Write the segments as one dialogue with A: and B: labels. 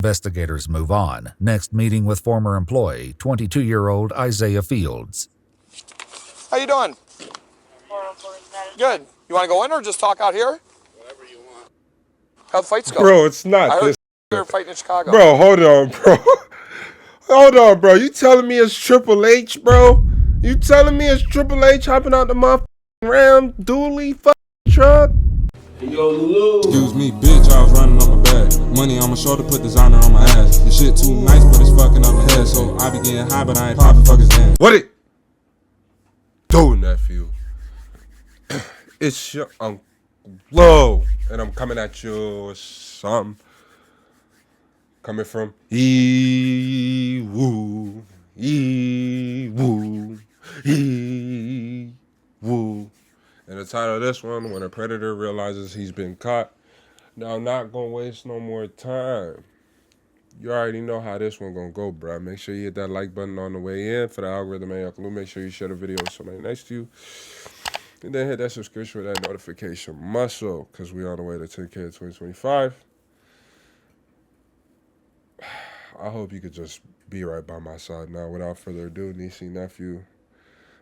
A: Investigators move on, next meeting with former employee, 22-year-old Isaiah Fields.
B: How you doing? Good. You want to go in or just talk out here?
C: Whatever you want.
B: How'd fights go?
D: Bro, it's not
B: I heard
D: this.
B: you're fighting in Chicago.
D: Bro, hold on, bro. Hold on, bro. You telling me it's Triple H, bro? You telling me it's Triple H hopping out the motherfucking Ram dually fucking truck?
C: Yo, Lulu.
E: Excuse me, bitch, I was running on my back. Money on my shoulder, put designer on my ass. This shit too nice, but it's fucking up my head. So I be getting high, but I ain't popping fuckers in.
D: What it do, nephew? It's your Uncle Low, and I'm coming at you with something. Coming from E-woo, E-woo, E-woo. And the title of this one, when a predator realizes he's been caught. Now, I'm not going to waste no more time. You already know how this one going to go, bro. Make sure you hit that like button on the way in for the algorithm. And Uncle Lou, make sure you share the video with somebody next to you. And then hit that subscription with that notification muscle, because we on the way to 10K in 2025. I hope you could just be right by my side now. Without further ado, niece, nephew,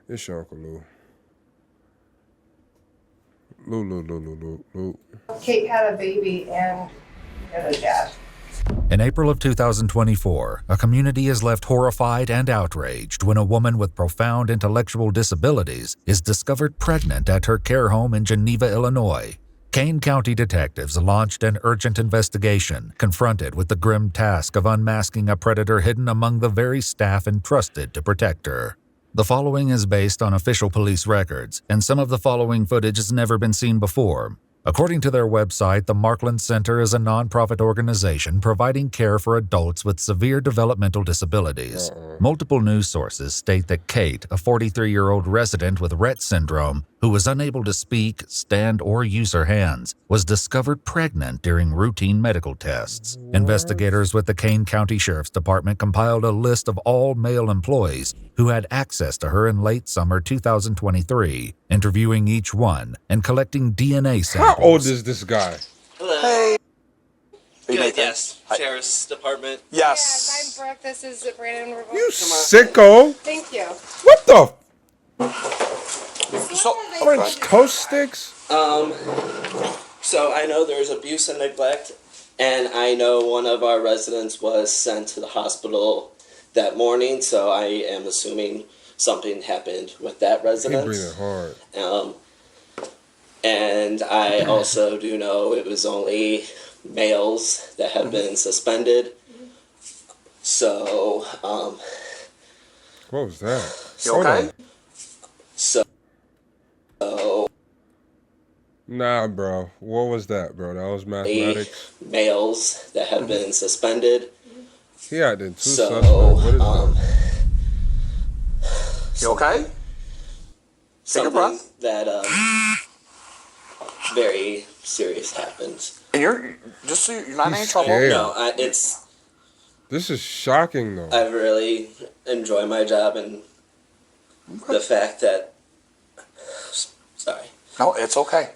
D: it's your Uncle Lou. Lou.
F: Kate had a baby and had a dad.
A: In April of 2024, a community is left horrified and outraged when a woman with profound intellectual disabilities is discovered pregnant at her care home in Geneva, Illinois. Kane County detectives launched an urgent investigation, confronted with the grim task of unmasking a predator hidden among the very staff entrusted to protect her. The following is based on official police records, and some of the following footage has never been seen before. According to their website, the Markland Center is a nonprofit organization providing care for adults with severe developmental disabilities. Multiple news sources state that Kate, a 43-year-old resident with Rett syndrome, who was unable to speak, stand, or use her hands, was discovered pregnant during routine medical tests. Investigators with the Kane County Sheriff's Department compiled a list of all male employees who had access to her in late summer 2023, interviewing each one and collecting DNA samples.
D: How old is this guy?
C: Hello.
B: Hey.
C: Good, yes. Sheriff's Department.
B: Yes.
F: I'm Brooke. This is Brandon.
D: You sicko.
F: Thank you.
D: What the?
B: So,
D: French toast sticks?
C: So I know there's abuse and neglect, and I know one of our residents was sent to the hospital that morning, so I am assuming something happened with that resident.
D: He breathing hard.
C: And I also do know it was only males that have been suspended. So,
D: What was that?
B: you okay?
C: So,
D: Nah, bro. What was that, bro? That was mathematics.
C: males that have been suspended.
D: He had the two
C: So,
D: suspects. What is that?
B: You okay? Take a breath.
C: That very serious happened.
B: And you're just so you're not in any
D: He's
B: trouble.
D: scared.
C: No, it's
D: This is shocking, though.
C: I really enjoy my job, and the fact that
B: No, it's okay.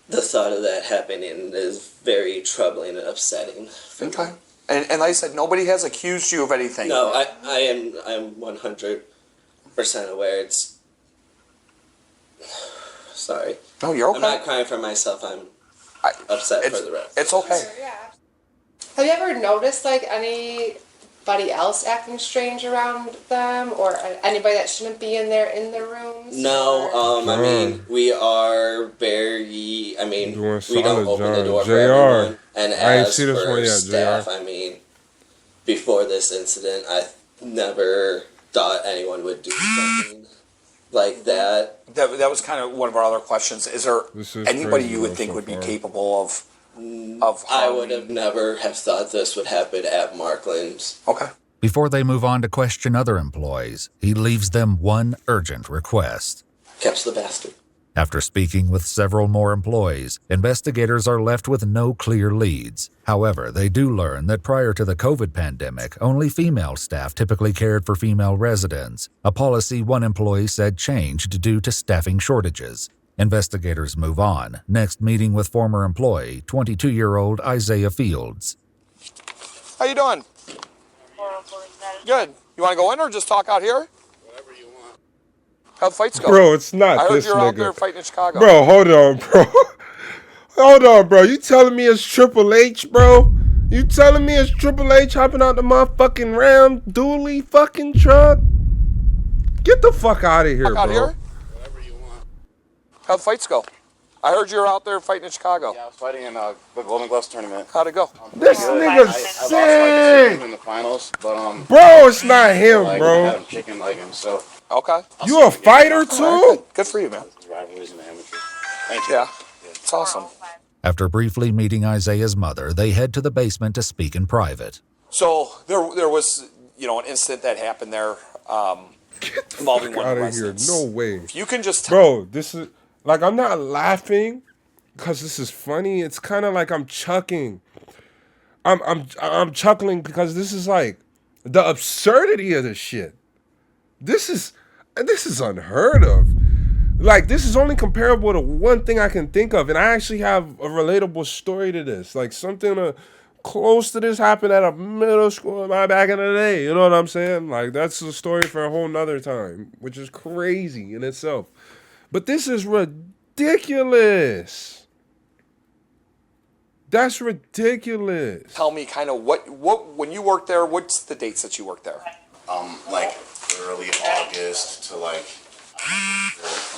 C: the thought of that happening is very troubling and upsetting.
B: Okay. And like I said, nobody has accused you of anything.
C: No, I'm 100% aware. It's sorry.
B: No, you're okay.
C: I'm not crying for myself. I'm upset for the rest.
B: It's okay.
F: Yeah. Have you ever noticed like anybody else acting strange around them, or anybody that shouldn't be in their rooms?
C: No,
F: or-
C: I mean, we are very, I mean,
D: Doing
C: we don't
D: solid,
C: open the
D: John.
C: door for
D: JR.
C: everyone. And
D: I ain't
C: as
D: see this
C: for
D: one yet,
C: staff,
D: JR.
C: I mean, before this incident, I never thought anyone would do something like that.
B: That was kind of one of our other questions. Is there
D: This is
B: anybody
D: crazy,
B: you would
D: though,
B: think
D: so
B: would be
D: far.
B: capable of
C: I
B: harming?
C: would have never have thought this would happen at Markland.
B: Okay.
A: Before they move on to question other employees, he leaves them one urgent request.
C: Catch the bastard.
A: After speaking with several more employees, investigators are left with no clear leads. However, they do learn that prior to the COVID pandemic, only female staff typically cared for female residents, a policy one employee said changed due to staffing shortages. Investigators move on, next meeting with former employee, 22-year-old Isaiah Fields.
B: How you doing? Good. You want to go in or just talk out here?
G: Whatever you want.
B: How'd fights go?
D: Bro, it's not
B: I heard
D: this
B: you're out there
D: nigga.
B: fighting in Chicago.
D: Bro, hold on, bro. Hold on, bro. You telling me it's Triple H, bro? You telling me it's Triple H hopping out the motherfucking Ram dually fucking truck? Get the fuck out of here,
B: Talk out
D: bro.
B: here?
G: Whatever you want.
B: How'd fights go? I heard you're out there fighting in Chicago.
G: Yeah, I was fighting in the Golden Gloves tournament.
B: How'd it go?
D: This
G: Good.
D: nigga's
G: I lost
D: sick.
G: in the finals, but
D: Bro, it's not him,
G: I had
D: bro.
G: him chicken legging, so
B: Okay.
D: You a fighter too?
B: Good for you, man.
G: rivalries in the amateur. Thank you.
B: Yeah. It's awesome.
A: After briefly meeting Isaiah's mother, they head to the basement to speak in private.
B: So there was, an incident that happened there involving one
D: Out
B: of the
D: of here.
B: residents.
D: No way.
B: If you can just
D: Bro, this is like I'm not laughing because this is funny. It's kind of like I'm chuckling. I'm chuckling because this is like the absurdity of this shit. This is unheard of. Like, this is only comparable to one thing I can think of, and I actually have a relatable story to this. Like, something close to this happened at a middle school back in the day. You know what I'm saying? Like, that's a story for a whole nother time, which is crazy in itself. But this is ridiculous. That's ridiculous.
B: tell me kind of what when you worked there, what's the dates that you worked there?
G: Like early August to like,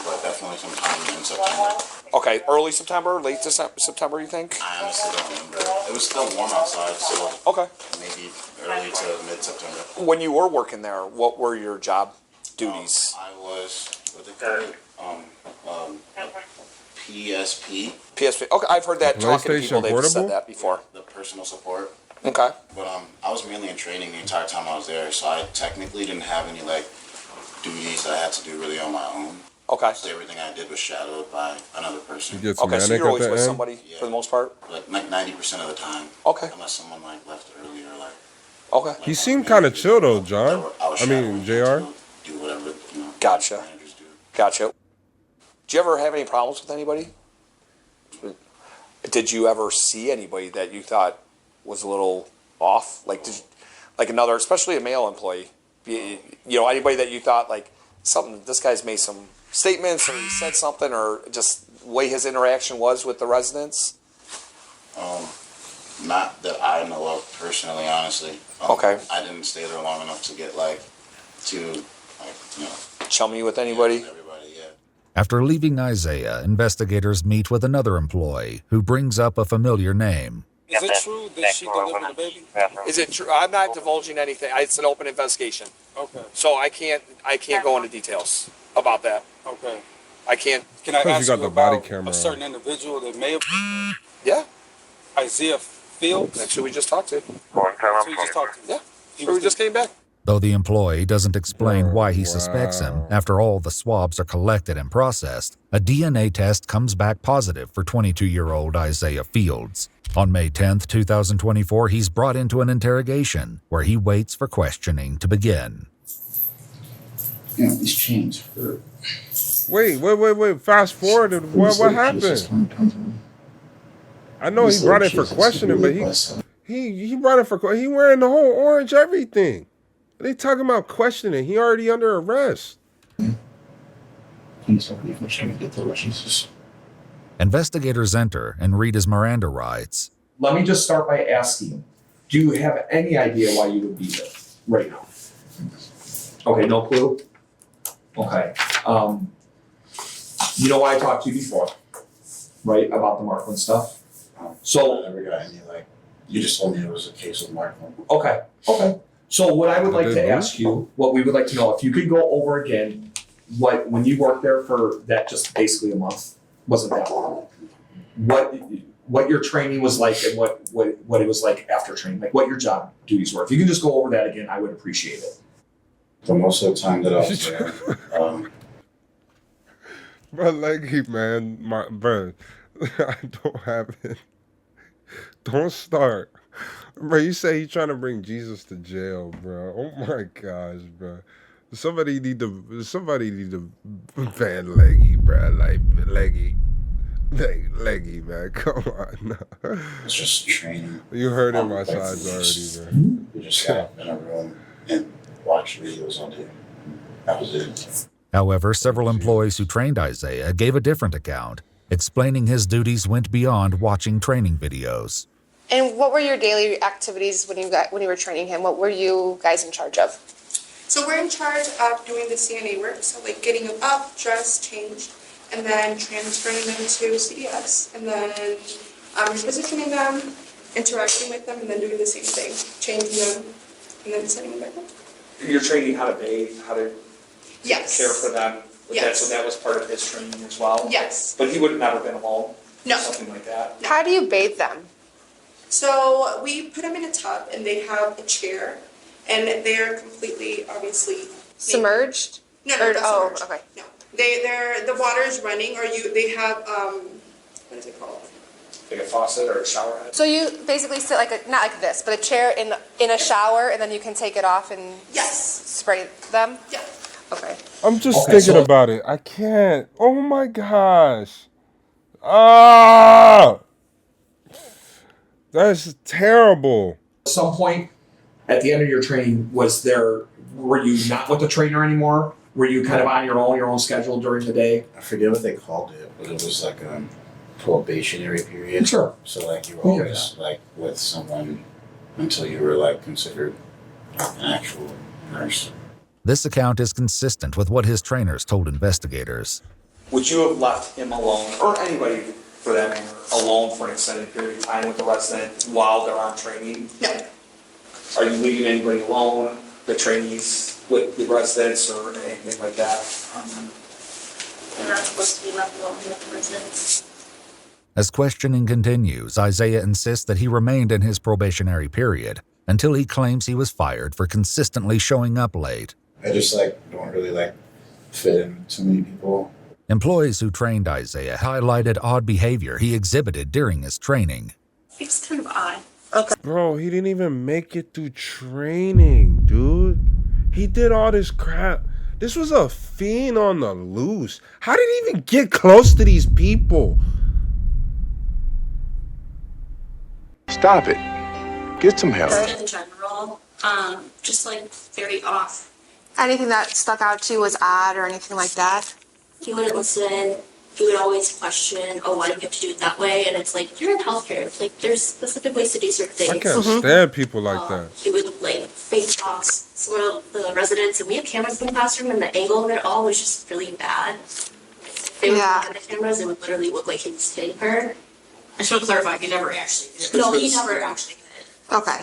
G: but definitely sometime in September.
B: Okay, early September, late September, you think?
G: I honestly don't remember. It was still warm outside, so
B: Okay.
G: maybe early to mid-September.
B: When you were working there, what were your job duties?
G: I was what they call it, PSP,
B: PSP. Okay, I've heard that talking to people.
D: PlayStation
B: They've said
D: Portable?
B: that before.
G: the personal support.
B: Okay.
G: But I was mainly in training the entire time I was there, so I technically didn't have any like duties that I had to do really on my own.
B: Okay.
G: So everything I did was shadowed by another person.
D: You get
B: Okay, so
D: manic
B: you're
D: at
B: always
D: the
B: with
D: end?
B: somebody for the most part?
G: Like 90% of the time.
B: Okay.
G: Unless someone like left early or like.
B: Okay.
D: He seemed kind of chill though, John.
G: was
D: I mean,
G: shadowing
D: JR.
G: to do whatever
B: Gotcha.
G: managers do.
B: Gotcha. Did you ever have any problems with anybody? Did you ever see anybody that you thought was a little off? Like, like another, especially a male employee, anybody that you thought like this guy's made some statements or he said something or just the way his interaction was with the residents?
G: Not that I know of personally, honestly.
B: Okay.
G: I didn't stay there long enough to get like
B: Chummy with anybody?
G: everybody, yeah.
A: After leaving Isaiah, investigators meet with another employee who brings up a familiar name.
H: Is it true that she delivered the baby?
B: Is it true? I'm not divulging anything. It's an open investigation,
H: Okay,
B: so I can't go into details about that.
H: okay.
B: I can't.
H: Can I
D: Because you
H: ask
D: got
H: you
D: the body
H: about
D: camera
H: a certain individual that may have
B: Yeah,
H: Isaiah Fields?
B: that's who we just talked to.
H: That's who you just talked to.
B: Yeah,
H: He
B: who
H: was
B: just came back.
A: Though the employee doesn't explain why he
D: wow.
A: suspects him after all the swabs are collected and processed, a DNA test comes back positive for 22-year-old Isaiah Fields. On May 10th, 2024, he's brought into an interrogation where he waits for questioning to begin.
I: These chains hurt.
D: Wait. Fast forward. What happened? I know he brought it for questioning, but he brought it for he wearing the whole orange everything. They talking about questioning. He already under arrest.
A: Investigators enter and read his Miranda rights.
I: Let me just start by asking, do you have any idea why you would be there right now? Okay, no clue? Okay. You know why I talked to you before, right, about the Markland stuff? So,
G: I never got any like. You just told me it was a case of Markland.
I: okay. So what I would like to ask you, what we would like to know, if you could go over again, when you worked there for that just basically a month, wasn't that long, what your training was like and what it was like after training, like what your job duties were. If you can just go over that again, I would appreciate it.
G: For most of the time that I was there,
D: Bro, leggy, man. Bro, I don't have it. Don't start. Bro, you say he's trying to bring Jesus to jail, bro. Oh my gosh, bro. Somebody need to ban Leggy, bro. Like Leggy, man. Come on. No.
G: It's just training.
D: You heard in my sides already, man.
G: We just sat in a room and watched videos all day. That was it.
A: However, several employees who trained Isaiah gave a different account, explaining his duties went beyond watching training videos.
F: And what were your daily activities when you were training him? What were you guys in charge of?
J: So we're in charge of doing the CNA work, so like getting them up, dressed, changed, and then transferring them to CDS, and then repositioning them, interacting with them, and then doing the same thing, changing them, and then sending them back home.
I: You're training how to bathe, how to
J: Yes.
I: care for them.
J: Yes.
I: So that was part of his training as well.
J: Yes.
I: But he would have never been alone.
J: No.
I: Something like that.
F: How do you bathe them?
J: So we put them in a tub, and they have a chair, and they're completely, obviously,
F: Submerged?
J: No,
F: Or-
J: not
F: oh,
J: submerged.
F: okay.
J: No, they're the water is running, or they have what is it called?
I: Like a faucet or a shower head.
F: So you basically sit not like this, but a chair in a shower, and then you can take it off and
J: Yes.
F: spray them?
J: Yeah.
F: Okay.
D: I'm just
I: Okay,
D: thinking
I: so-
D: about it. I can't. Oh my gosh. Ah! That's terrible.
I: At some point, at the end of your training, were you not with the trainer anymore? Were you kind of on your own schedule during the day?
G: I forget what they called it, but it was like a probationary period.
I: Sure.
G: So like you were
I: Yeah.
G: always like with someone until you were like considered like an actual nurse.
A: This account is consistent with what his trainers told investigators.
I: Would you have left him alone, or anybody for that matter, alone for an extended period of time with the resident while they're on training?
J: No.
I: Are you leaving anybody alone, the trainees with the residents or anything like that?
K: They're not supposed to be left alone with the residents.
A: As questioning continues, Isaiah insists that he remained in his probationary period until he claims he was fired for consistently showing up late.
G: I just like don't really like fit in too many people.
A: Employees who trained Isaiah highlighted odd behavior he exhibited during his training.
K: It's kind of odd.
D: Bro, he didn't even make it through training, dude. He did all this crap. This was a fiend on the loose. How did he even get close to these people?
L: Stop it. Get some help.
K: In general, just like very off.
F: Anything that stuck out to you was odd or anything like that?
K: He wouldn't listen. He would always question, oh, why do you have to do it that way? And it's like, you're in healthcare. Like, there's specific ways to do certain things.
D: I can't stand people like that.
K: He would, like, fake talk some of the residents. And we have cameras in the classroom, and the angle of it all was just really bad. If they would look at the cameras, it would literally look like he was hitting her. I should clarify, he never actually did. No, he never actually did.
F: Okay.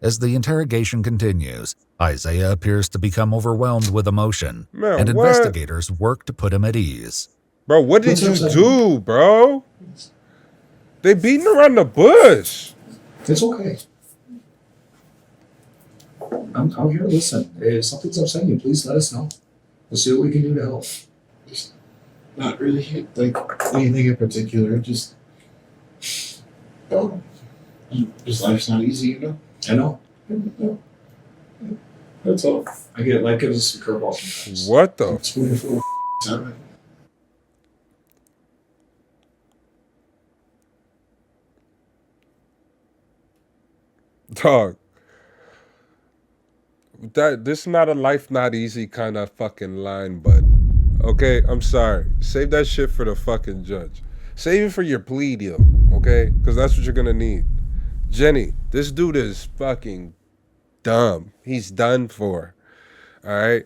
A: As the interrogation continues, Isaiah appears to become overwhelmed with emotion,
D: Man,
A: and
D: what?
A: investigators work to put him at ease.
D: Bro, what did you do, bro? They beating around the bush.
I: It's okay. I'm here to listen. If something's upsetting you, please let us know. We'll see what we can do to help.
G: Not really like anything in particular, just just life's not easy, you know?
I: I know. That's all. I get it. Life gives us some curveballs sometimes.
D: What the?
G: It's wonderful.
D: Dog. This is not a life not easy kind of fucking line, but okay, I'm sorry. Save that shit for the fucking judge. Save it for your plea deal, okay? Because that's what you're gonna need. Jenny, this dude is fucking dumb. He's done for. All right?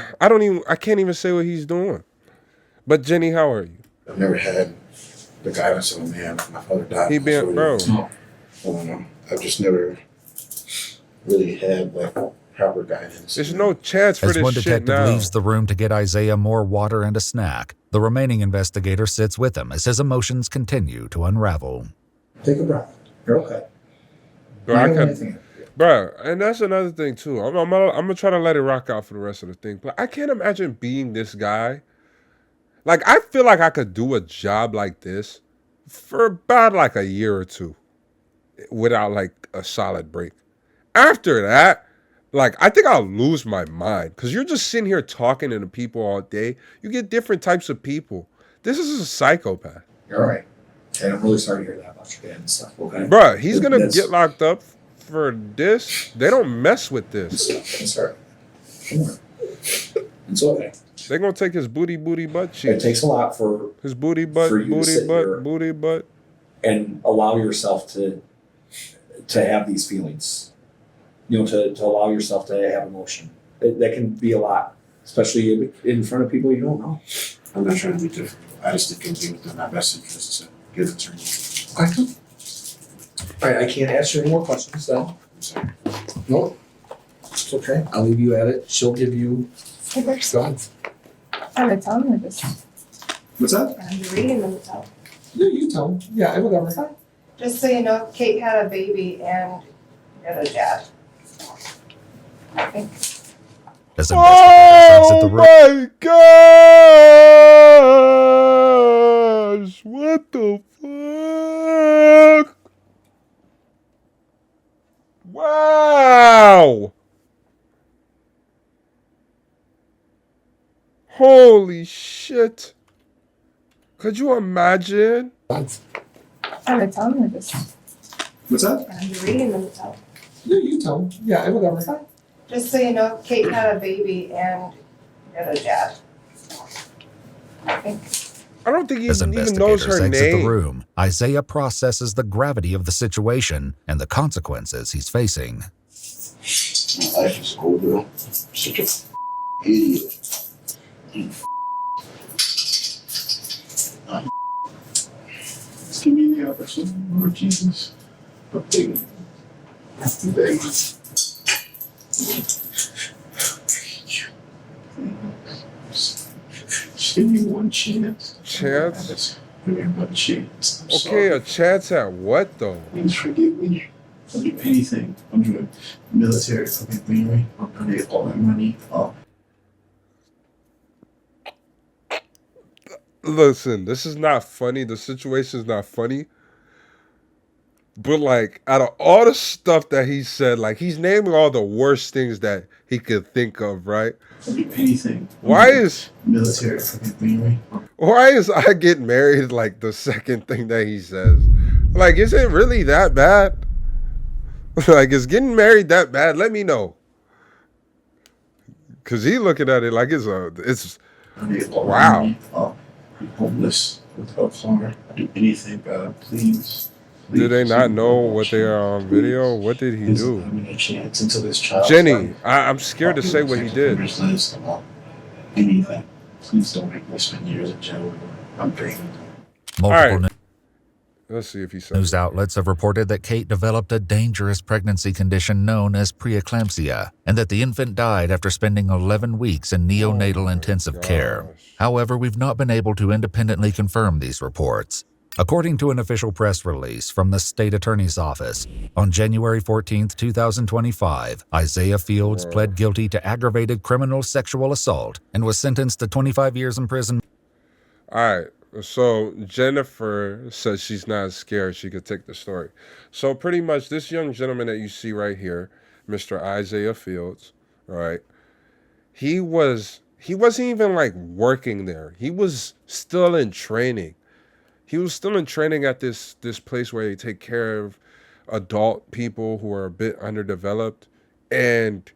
D: I can't even say what he's doing. But Jenny, how are you?
G: I've never had the guidance of a man. My father died.
D: He been, bro.
G: I've just never really had like proper guidance.
D: There's no chance for
A: As
D: this
A: one
D: shit
A: detective
D: now.
A: leaves the room to get Isaiah more water and a snack, the remaining investigator sits with him as his emotions continue to unravel.
I: Take a breath. You're okay.
D: Bro, and that's another thing too. I'm gonna try to let it rock out for the rest of the thing. But I can't imagine being this guy. Like, I feel like I could do a job like this for about like a year or two without like a solid break. After that, Like, I think I'll lose my mind because you're just sitting here talking to the people all day. You get different types of people. This is a psychopath.
I: You're all right. And I'm really sorry to hear that about your dad and stuff, okay?
D: Bruh, he's going to get locked up for this. They don't mess with this.
I: That's all right. Don't worry. It's okay.
D: They're going to take his booty butt cheeks.
I: It takes a lot for
D: his booty butt, booty butt.
I: And allow yourself to have these feelings. You know, to allow yourself to have emotion. That can be a lot, especially in front of people you don't know.
G: I'm not trying to be difficult. I just think it's within my best interest to get an attorney.
I: Okay. All right, I can't ask you any more questions then. No, it's okay. I'll leave you at it. She'll give you.
F: Hey, there's
I: Go ahead.
F: I'm gonna tell him this.
I: What's that?
F: I'm reading them to tell.
I: Yeah, you tell him. Yeah, whatever.
F: Just so you know, Kate had a baby and you're the dad. Okay.
A: As investigators exit the room.
D: My gosh! What the fuck? Wow! Holy shit! Could you imagine?
F: I'm gonna tell him this.
I: What's that?
F: I'm reading them to tell.
I: Yeah, you tell him. Yeah, whatever.
F: Just so you know, Kate had a baby and you're the dad. Okay.
D: I don't think he
A: As
D: even knows
A: investigators
D: her
A: exit the
D: name.
A: room, Isaiah processes the gravity of the situation and the consequences he's facing.
G: My life is cool, bro. Such a idiot. Just give me the opportunity, Lord Jesus. I'm begging. I'm begging. Just give me one chance.
D: Chance?
G: Give me one chance. I'm
D: Okay,
G: sorry.
D: a chance at what though?
G: Please forgive me. I'll do anything. I'll do it. Military. I'll get married. I'll donate all my money.
D: Listen, this is not funny. The situation is not funny. But like, out of all the stuff that he said, like he's naming all the worst things that he could think of, right?
G: I'll do anything.
D: Why is
G: Military. I'll get married.
D: I get married like the second thing that he says? Like, is it really that bad? Like, is getting married that bad? Let me know. Cause he looking at it like it's wow.
G: I'm homeless without car. I'll do anything, God. Please.
D: Do they not know what they are on video? What did he do?
G: Give me a chance until this child.
D: Jenny, I'm scared to say what he did.
G: Anything. Please don't make me spend years in jail. I'm begging.
A: Multiple
D: Let's see if he says
A: news outlets have reported that Kate developed a dangerous pregnancy condition known as preeclampsia, and that the infant died after spending 11 weeks in neonatal intensive care. However, we've not been able to independently confirm these reports. According to an official press release from the state attorney's office, on January 14, 2025, Isaiah Fields pled guilty to aggravated criminal sexual assault and was sentenced to 25 years in prison.
D: All right. So Jennifer says she's not scared. She could take the story. So pretty much this young gentleman that you see right here, Mr. Isaiah Fields, right? He wasn't even like working there. He was still in training. He was still in training at this place where they take care of adult people who are a bit underdeveloped. And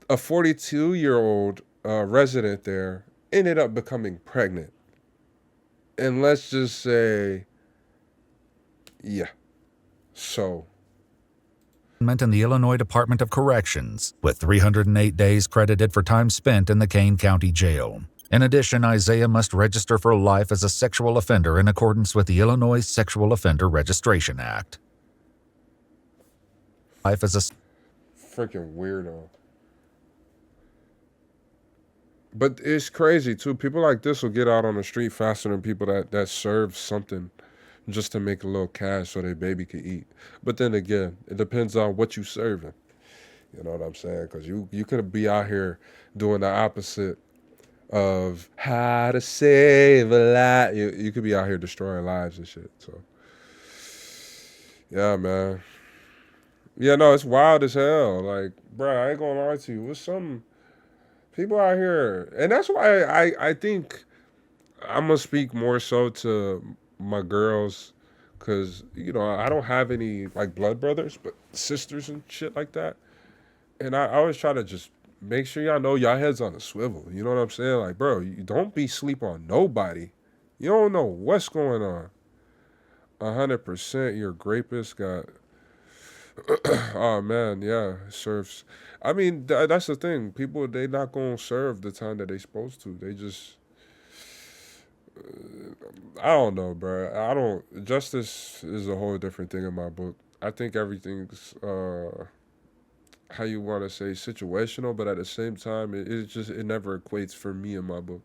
D: a 42-year-old resident there ended up becoming pregnant. And let's just say, yeah. So.
A: In the Illinois Department of Corrections, with 308 days credited for time spent in the Kane County Jail. In addition, Isaiah must register for life as a sexual offender in accordance with the Illinois Sexual Offender Registration Act. Life as a
D: freaking weirdo. But it's crazy too. People like this will get out on the street faster than people that serve something just to make a little cash so their baby can eat. But then again, it depends on what you serving. You know what I'm saying? Because you could be out here doing the opposite of how to save a life. You could be out here destroying lives and shit. So yeah, man. Yeah, no, it's wild as hell. Like, bruh, I ain't gonna lie to you. What's some people out here, and that's why I think I'm gonna speak more so to my girls, cause I don't have any like blood brothers, but sisters and shit like that. And I always try to just make sure y'all know y'all heads on a swivel. You know what I'm saying? Like, bro, you don't be sleep on nobody. You don't know what's going on. 100% your rapist got oh man, yeah, serves. I mean, that's the thing. People they not gonna serve the time that they supposed to. They just, I don't know, bro. I don't. Justice is a whole different thing in my book. I think everything's how you want to say situational, but at the same time, it never equates for me in my book.